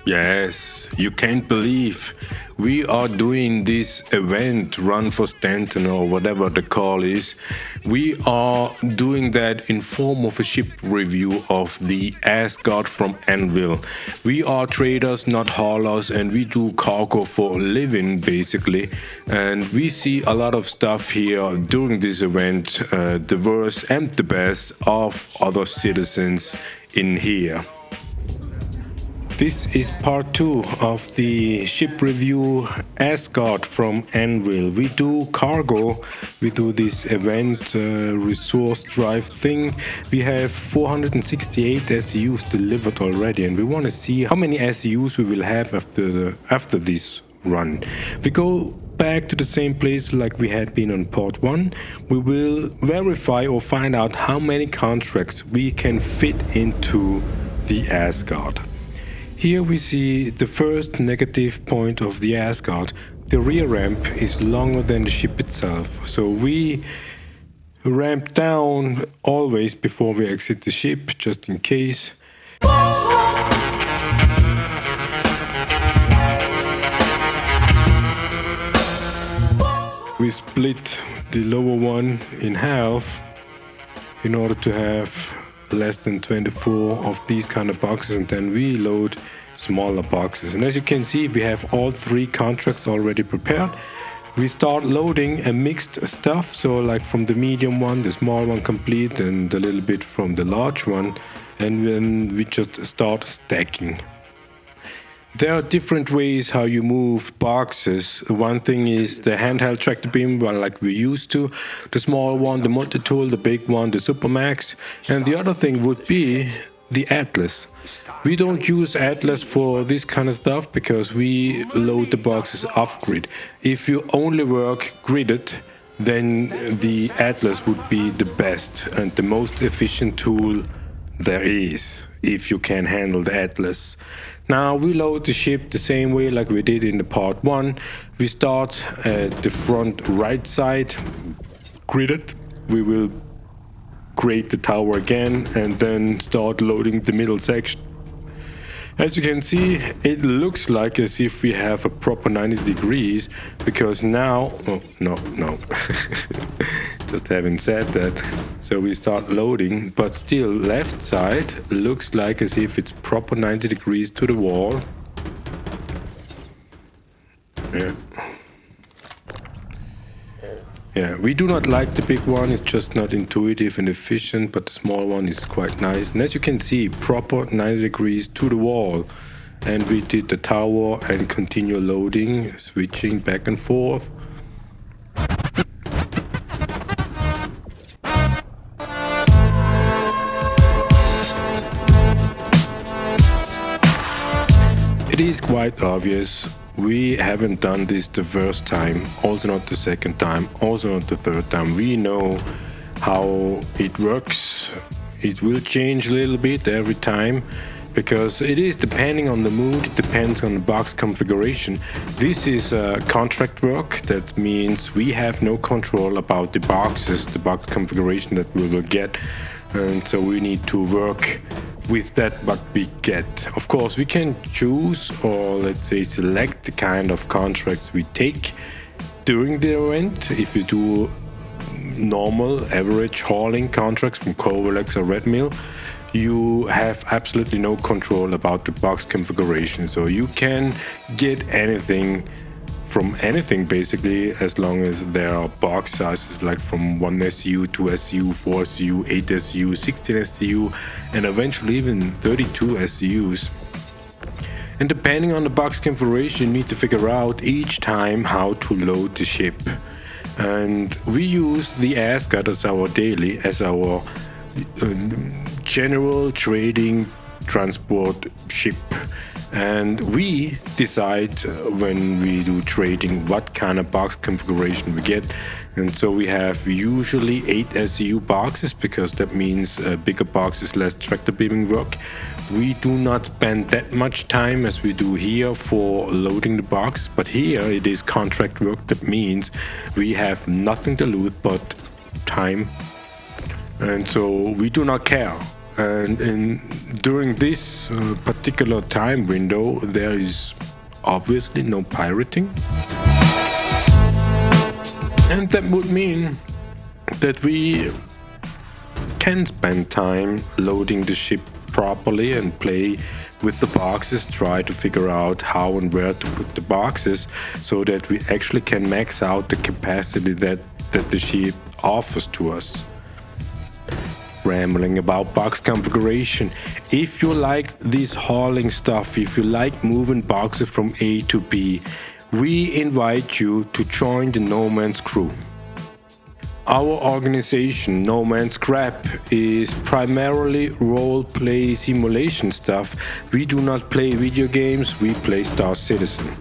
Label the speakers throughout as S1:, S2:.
S1: Yes, you can't believe we are doing this event, Run for Stanton or whatever the call is. We are doing that in form of a ship review of the Asgard from Anvil. We are traders, not haulers, and we do cargo for a living basically. And we see a lot of stuff here during this event, the worst and the best of other citizens in here. This is part 2 of the ship review Asgard from Anvil. We do cargo, we do this event resource drive thing. We have 468 SUs delivered already, and we want to see how many SUs we will have after this run. We go back to the same place like we had been on part 1. We will verify or find out how many contracts we can fit into the Asgard. Here we see the first negative point of the Asgard. The rear ramp is longer than the ship itself, so we ramp down always before we exit the ship, just in case. We split the lower one in half in order to have less than 24 of these kind of boxes, and then we load smaller boxes. And as you can see, we have all 3 contracts already prepared. We start loading a mixed stuff, so like from the medium one, the small one complete, and a little bit from the large one, and then we just start stacking. There are different ways how you move boxes. One thing is the handheld tractor beam, well, like we used to. The small one, the multi-tool, the big one, the Supermax. And the other thing would be the Atlas. We don't use Atlas for this kind of stuff because we load the boxes off-grid. If you only work gridded, then the Atlas would be the best and the most efficient tool there is, if you can handle the Atlas. Now we load the ship the same way like we did in the part 1. We start at the front right side, gridded. We will create the tower again and then start loading the middle section. As you can see, it looks like as if we have a proper 90 degrees because now, no, just having said that, so we start loading, but still left side looks like as if it's proper 90 degrees to the wall. Yeah, we do not like the big one, it's just not intuitive and efficient, but the small one is quite nice. And as you can see, proper 90 degrees to the wall. And we did the tower and continue loading, switching back and forth. It is quite obvious. We haven't done this the first time, also not the second time, also not the third time. We know how it works. It will change a little bit every time because it is depending on the mood, it depends on the box configuration. This is contract work. That means we have no control about the boxes, the box configuration that we will get. And so we need to work with that what we get. Of course, we can choose or let's say select the kind of contracts we take during the event. If you do normal average hauling contracts from Covalex or Red Mill, you have absolutely no control about the box configuration. So you can get anything from anything basically, as long as there are box sizes like from 1 SU, 2 SU, 4 SU, 8 SU, 16 SU, and eventually even 32 SUs. And depending on the box configuration, you need to figure out each time how to load the ship. And we use the Asgard as our daily, as our general trading transport ship. And we decide when we do trading what kind of box configuration we get. And so we have usually 8 SCU boxes because that means bigger boxes, less tractor beaming work. We do not spend that much time as we do here for loading the box, but here it is contract work. That means we have nothing to lose but time. And so we do not care. and during this particular time window, there is obviously no pirating, and that would mean that we can spend time loading the ship properly and play with the boxes, try to figure out how and where to put the boxes so that we actually can max out the capacity that the ship offers to us. Rambling about box configuration. If you like this hauling stuff, if you like moving boxes from A to B, we invite you to join the NOMAN's crew. Our organization, NOMAN Scrap, is primarily role-play simulation stuff. We do not play video games, we play Star Citizen.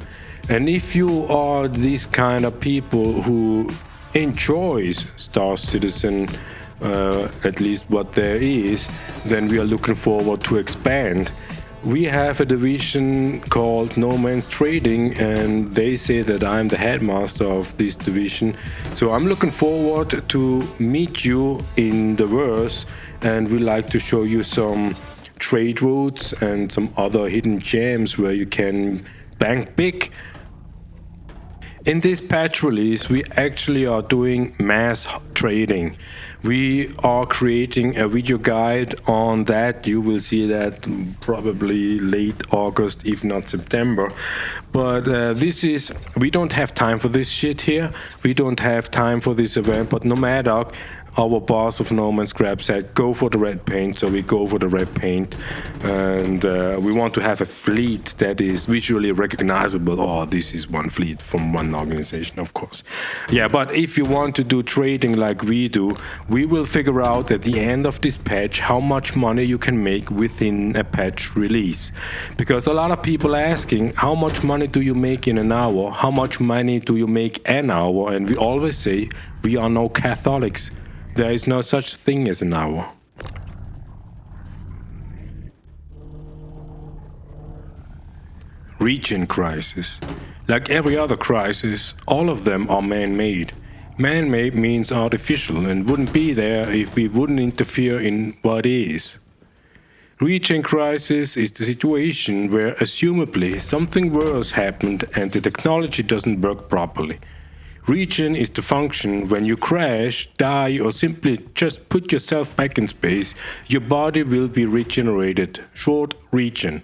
S1: And if you are these kind of people who enjoys Star Citizen, at least what there is, then we are looking forward to expand. We have a division called NOMAN's Trading, and they say that I'm the headmaster of this division. So I'm looking forward to meet you in the verse, and we like to show you some trade routes and some other hidden gems where you can bank big. In this patch release, we actually are doing mass trading. We are creating a video guide on that. You will see that probably late August, if not September. But we don't have time for this shit here. We don't have time for this event, but NOMADOC, our boss of NOMAN Scrap, said go for the red paint, so we go for the red paint. And we want to have a fleet that is visually recognizable. Oh, this is one fleet from one organization, of course. Yeah, but if you want to do trading like we do, we will figure out at the end of this patch how much money you can make within a patch release. Because a lot of people are asking, how much money do you make in an hour? How much money do you make an hour? And we always say, we are no Catholics. There is no such thing as an hour. Regen Crisis. Like every other crisis, all of them are man-made. Man-made means artificial and wouldn't be there if we wouldn't interfere in what is. Regen Crisis is the situation where assumably something worse happened and the technology doesn't work properly. Regen is the function when you crash, die, or simply just put yourself back in space, your body will be regenerated. Short, regen.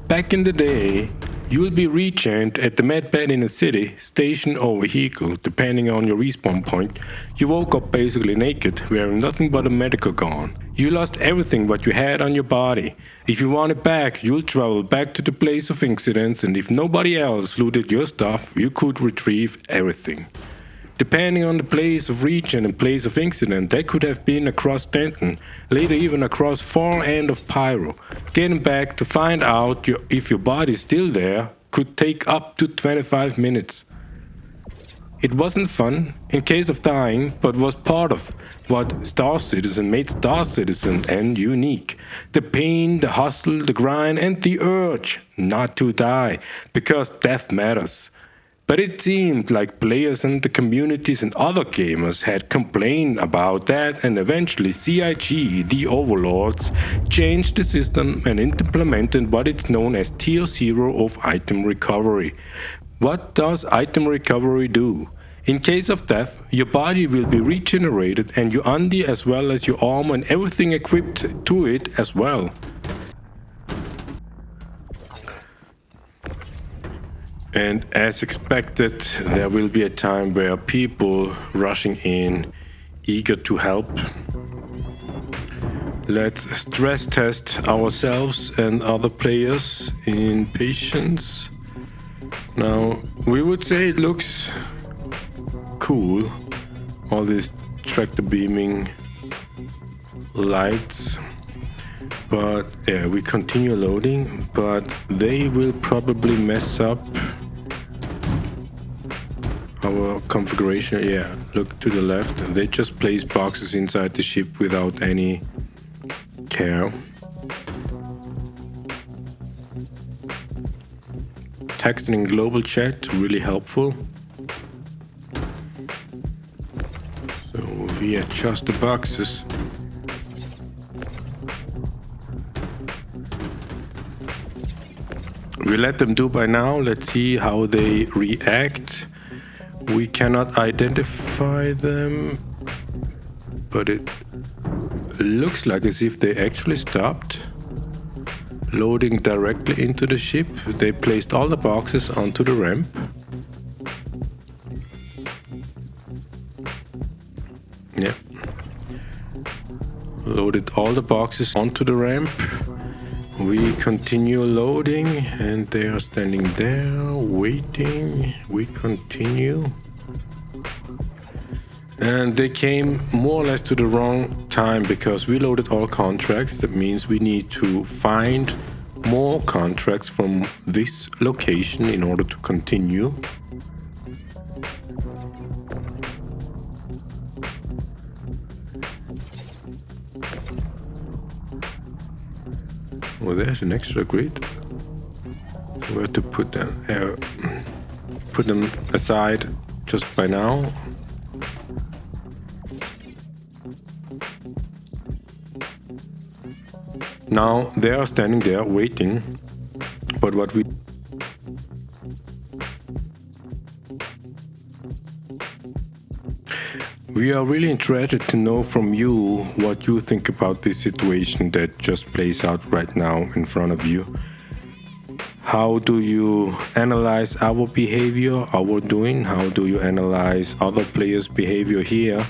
S1: Back in the day, you will be regened at the medbed in a city, station or vehicle, depending on your respawn point. You woke up basically naked, wearing nothing but a medical gown. You lost everything what you had on your body. If you want it back, you'll travel back to the place of incidents, and if nobody else looted your stuff, you could retrieve everything. Depending on the place of regen and place of incident, that could have been across Denton, later even across far end of Pyro. Getting back to find out if your body's still there could take up to 25 minutes. It wasn't fun, in case of dying, but was part of what Star Citizen made Star Citizen and unique. The pain, the hustle, the grind, and the urge not to die, because death matters. But it seemed like players and the communities and other gamers had complained about that, and eventually CIG, the overlords, changed the system and implemented what is known as Tier 0 of item recovery. What does item recovery do? In case of death, your body will be regenerated and your undie as well as your armor and everything equipped to it as well. And as expected, there will be a time where people rushing in, eager to help. Let's stress test ourselves and other players in patience. Now, we would say it looks cool, all these tractor beaming lights. But yeah, we continue loading, but they will probably mess up our configuration. Yeah, look to the left. They just place boxes inside the ship without any care. Texting in global chat, really helpful. So we adjust the boxes. We let them do by now. Let's see how they react. We cannot identify them, but it looks like as if they actually stopped loading directly into the ship. They placed all the boxes onto the ramp. Yeah. Loaded all the boxes onto the ramp. We continue loading and they are standing there waiting. We continue. And they came more or less to the wrong time because we loaded all contracts. That means we need to find more contracts from this location in order to continue. Well, there's an extra grid. We have to put them aside just by now. Now they are standing there waiting, but what we are really interested to know from you what you think about this situation that just plays out right now in front of you. How do you analyze our behavior, our doing? How do you analyze other players' behavior here?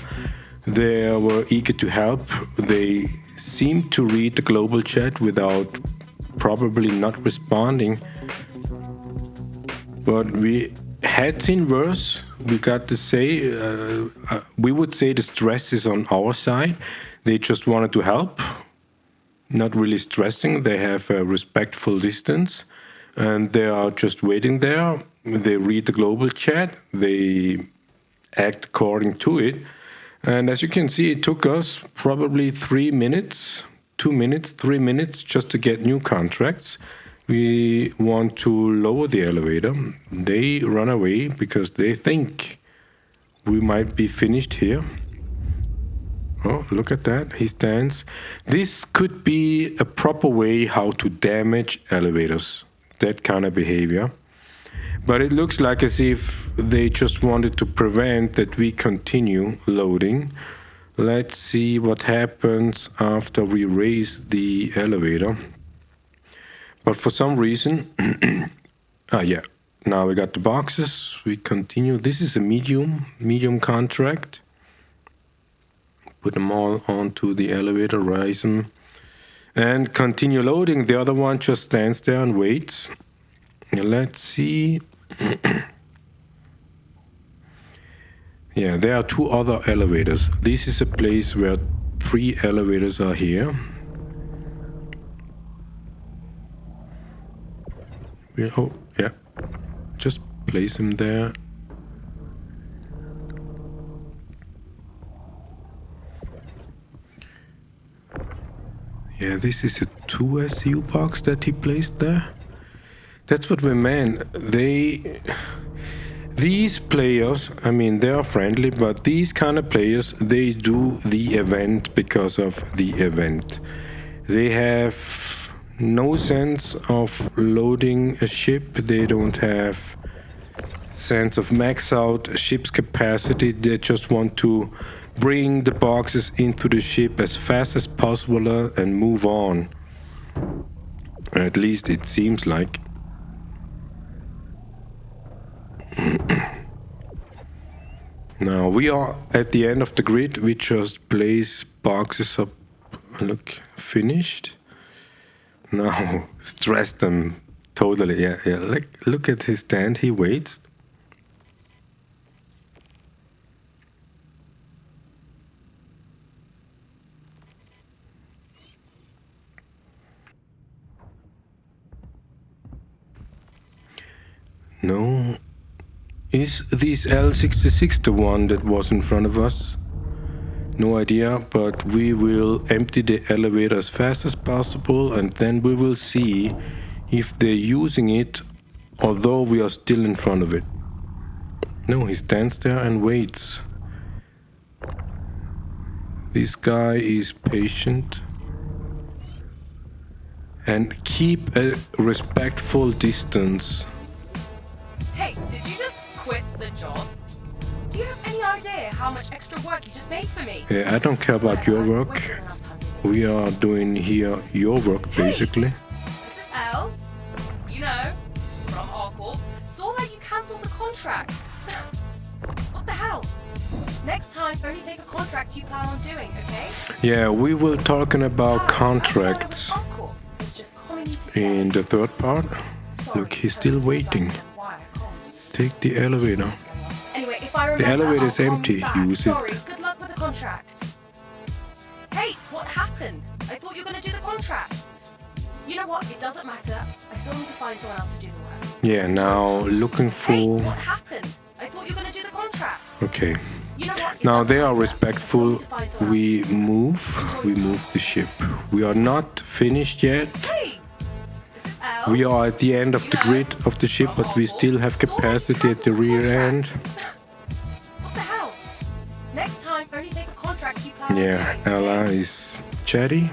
S1: They were eager to help. They seemed to read the global chat without probably not responding. But we had seen worse. We got to say, we would say the stress is on our side. They just wanted to help, not really stressing. They have a respectful distance and they are just waiting there. They read the global chat. They act according to it. And as you can see, it took us probably 3 minutes, 2 minutes, 3 minutes just to get new contracts. We want to lower the elevator. They run away because they think we might be finished here. Oh, look at that. He stands. This could be a proper way how to damage elevators. That kind of behavior. But it looks like as if they just wanted to prevent that we continue loading. Let's see what happens after we raise the elevator. But for some reason, yeah, now we got the boxes. We continue. This is a medium contract. Put them all onto the elevator, raise them, and continue loading. The other one just stands there and waits. Let's see. Yeah, there are 2 other elevators. This is a place where 3 elevators are here. Oh, yeah. Just place them there. Yeah, this is a 2 SU box that he placed there. That's what we meant. These players, I mean, they are friendly, but these kind of players, they do the event because of the event. They have no sense of loading a ship. They don't have sense of max out ship's capacity. They just want to bring the boxes into the ship as fast as possible and move on. At least it seems like. Now we are at the end of the grid. We just place boxes up. Look, finished. Now stress them totally. Yeah. Look at his stand. He waits. No. Is this L66 the one that was in front of us? No idea, but we will empty the elevator as fast as possible and then we will see if they're using it although we are still in front of it. No, he stands there and waits. This guy is patient. and keep a respectful distance.
S2: Hey, did you just quit the job? Do you have any idea how much extra work you just made for me?
S1: Yeah, I don't care about your work. We are doing here your work, basically.
S2: This is L. You know, from Arcorp. Saw that you cancelled the contract. What the hell? Next time, only take a contract you plan on doing, okay?
S1: Yeah, we will talking about contracts in the third part. Look, he's still waiting. Take the elevator.
S2: Anyway, if I remember,
S1: the elevator is empty. Use
S2: Sorry,
S1: it.
S2: good luck with the contract. Hey, what happened? I thought you were going to do the contract. You know what? It doesn't matter. I still need to find someone else to do the work.
S1: Yeah, now looking for...
S2: Hey, what happened? I thought you were going to do the contract.
S1: Okay.
S2: You know what?
S1: Now they are respectful. We move the ship. We are not finished yet.
S2: Hey, this is L.
S1: We are at the end of the grid of the ship, but we still have capacity at the rear end.
S2: What the hell? Next time, only take a contract you plan on
S1: Yeah,
S2: doing.
S1: Ella is chatty.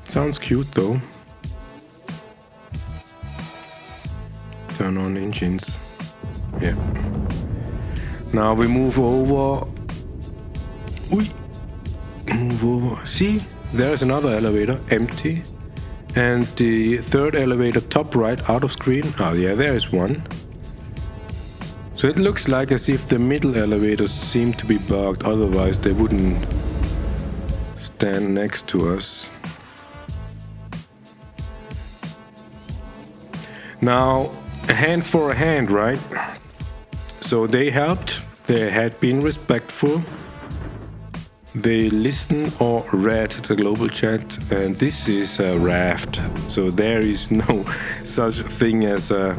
S1: Sounds cute though. Turn on engines. Yeah. Now we move over. Move over. See, there's another elevator, empty. And the third elevator, top right, out of screen. Oh yeah, there is one. So it looks like as if the middle elevators seem to be bugged, otherwise they wouldn't stand next to us. Now, a hand for a hand, right? So they helped, they had been respectful, they listened or read the global chat, and this is a raft. So there is no such thing as a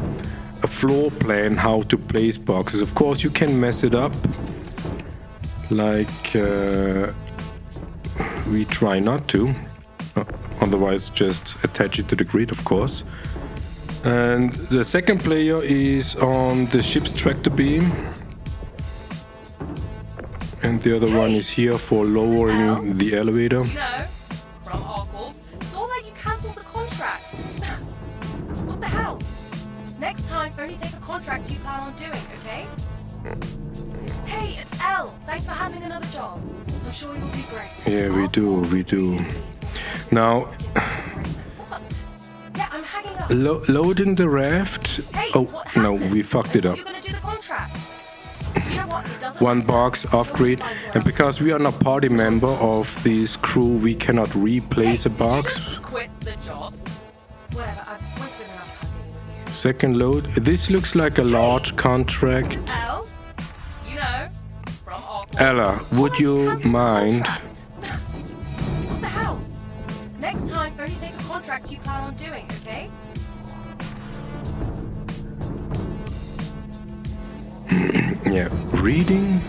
S1: floor plan how to place boxes. Of course you can mess it up, like we try not to, otherwise just attach it to the grid, of course. And the second player is on the ship's tractor beam, and the other one is here for lowering the elevator.
S2: You know, from Arcorp. Saw that you cancelled the contract. What the hell? Next time, only take a contract you plan on doing, okay? Hey, it's L. Thanks for having another job. I'm sure you'll be great.
S1: Yeah, we do. Now,
S2: What? Yeah, I'm hanging up.
S1: loading the raft.
S2: Hey,
S1: Oh,
S2: what
S1: no,
S2: happened?
S1: we fucked it
S2: I
S1: up.
S2: thought you were gonna do the contract. You know what? It doesn't
S1: One
S2: matter.
S1: box off grid, and because we are not party member of this crew, we cannot replace a
S2: Did you
S1: box.
S2: just quit the job? Whatever, I've wasted enough time dealing with you.
S1: Second load. This looks like a large contract.
S2: L, you know, from Arcorp.
S1: Ella, would you
S2: Cancel the
S1: mind?
S2: contract. What the hell? Next time, only take a contract you plan on doing, okay?
S1: Yeah, reading.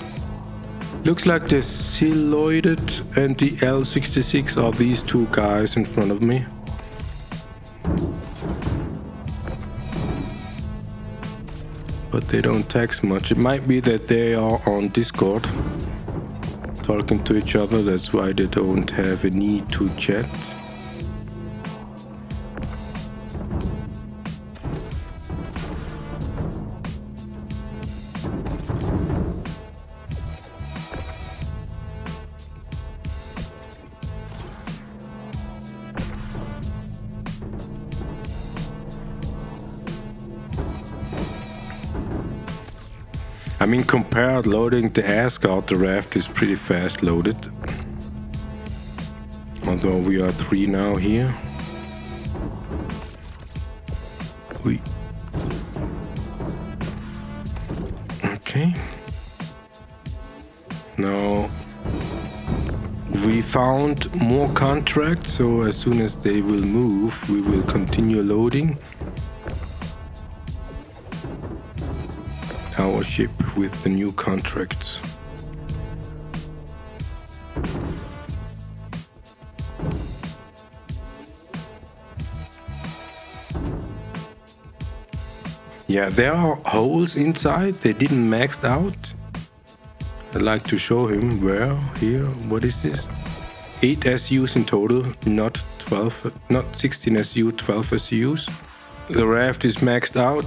S1: Looks like the Siloided and the L66 are these two guys in front of me. But they don't text much. It might be that they are on Discord talking to each other, that's why they don't have a need to chat. I mean, compared loading the Asgard, the raft is pretty fast loaded. Although we are 3 now here. Okay. Now we found more contracts, so as soon as they will move, we will continue loading our ship with the new contracts. Yeah, there are holes inside, they didn't maxed out. I'd like to show him where, here, what is this? 8 ASUS in total, not 12, not 16 SU, 12 SUs. The raft is maxed out.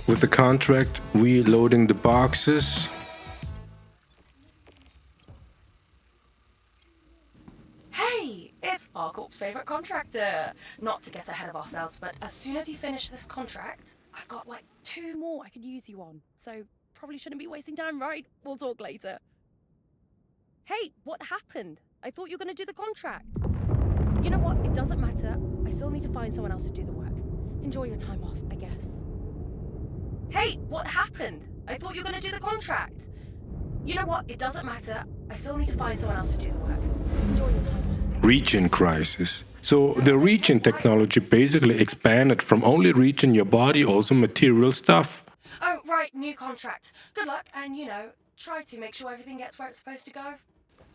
S1: With the contract, we loading the boxes.
S2: Hey, it's our corp's favorite contractor. Not to get ahead of ourselves, but as soon as you finish this contract, I've got like 2 more I could use you on. So probably shouldn't be wasting time, right? We'll talk later. Hey, what happened? I thought you were going to do the contract. You know what? It doesn't matter. I still need to find someone else to do the work. Enjoy your time off, I guess. Hey, what happened? I thought you were going to do the contract. You know what? It doesn't matter. I still need to find someone else to do the work. Enjoy your time off.
S1: Regen Crisis. So the regen technology basically expanded from only regen your body, also material stuff.
S2: Oh, right, new contract. Good luck, and try to make sure everything gets where it's supposed to go.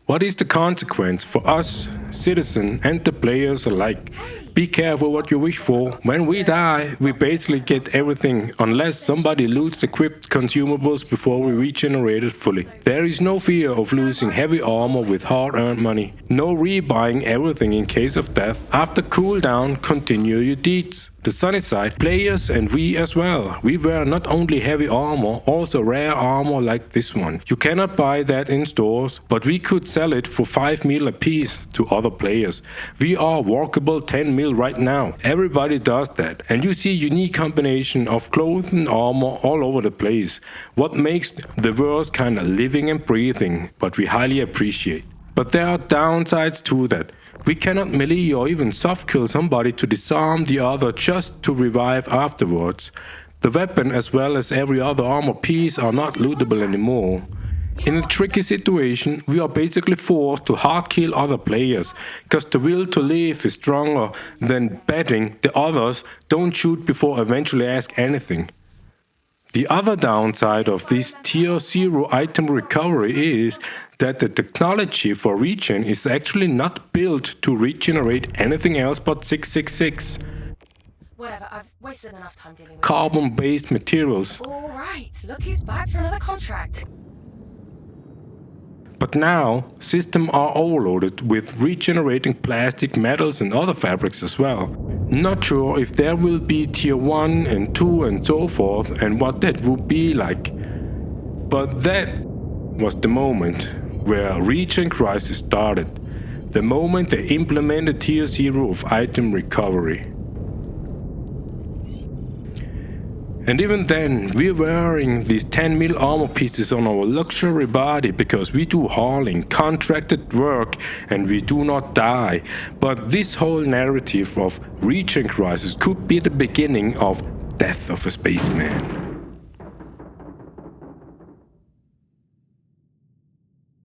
S1: What is the consequence for us, citizens, and the players alike? Be careful what you wish for. When we die, we basically get everything, unless somebody loots equipped consumables before we regenerate it fully. There is no fear of losing heavy armor with hard-earned money. No rebuying everything in case of death. After cooldown, continue your deeds. The sunny side, players and we as well. We wear not only heavy armor, also rare armor like this one. You cannot buy that in stores, but we could sell it for 5 mil a piece to other players. We are walkable 10 mil right now. Everybody does that. And you see unique combination of clothes and armor all over the place. What makes the world kinda living and breathing, but we highly appreciate. But there are downsides to that. We cannot melee or even soft kill somebody to disarm the other just to revive afterwards. The weapon as well as every other armor piece are not lootable anymore. In a tricky situation, we are basically forced to hard kill other players, cause the will to live is stronger than betting the others don't shoot before eventually ask anything. The other downside of this tier 0 item recovery is that the technology for regen is actually not built to regenerate anything else but 666.
S2: Whatever, I've wasted enough time dealing with
S1: Carbon-based materials.
S2: Alright, look who's back for another contract.
S1: But now, systems are overloaded with regenerating plastic, metals and other fabrics as well. Not sure if there will be tier 1 and 2 and so forth and what that would be like. But that was the moment where Regen Crisis started. The moment they implemented tier 0 of item recovery. And even then, we're wearing these 10 mil armor pieces on our luxury body because we do hauling, contracted work, and we do not die. But this whole narrative of Regen Crisis could be the beginning of Death of a Spaceman.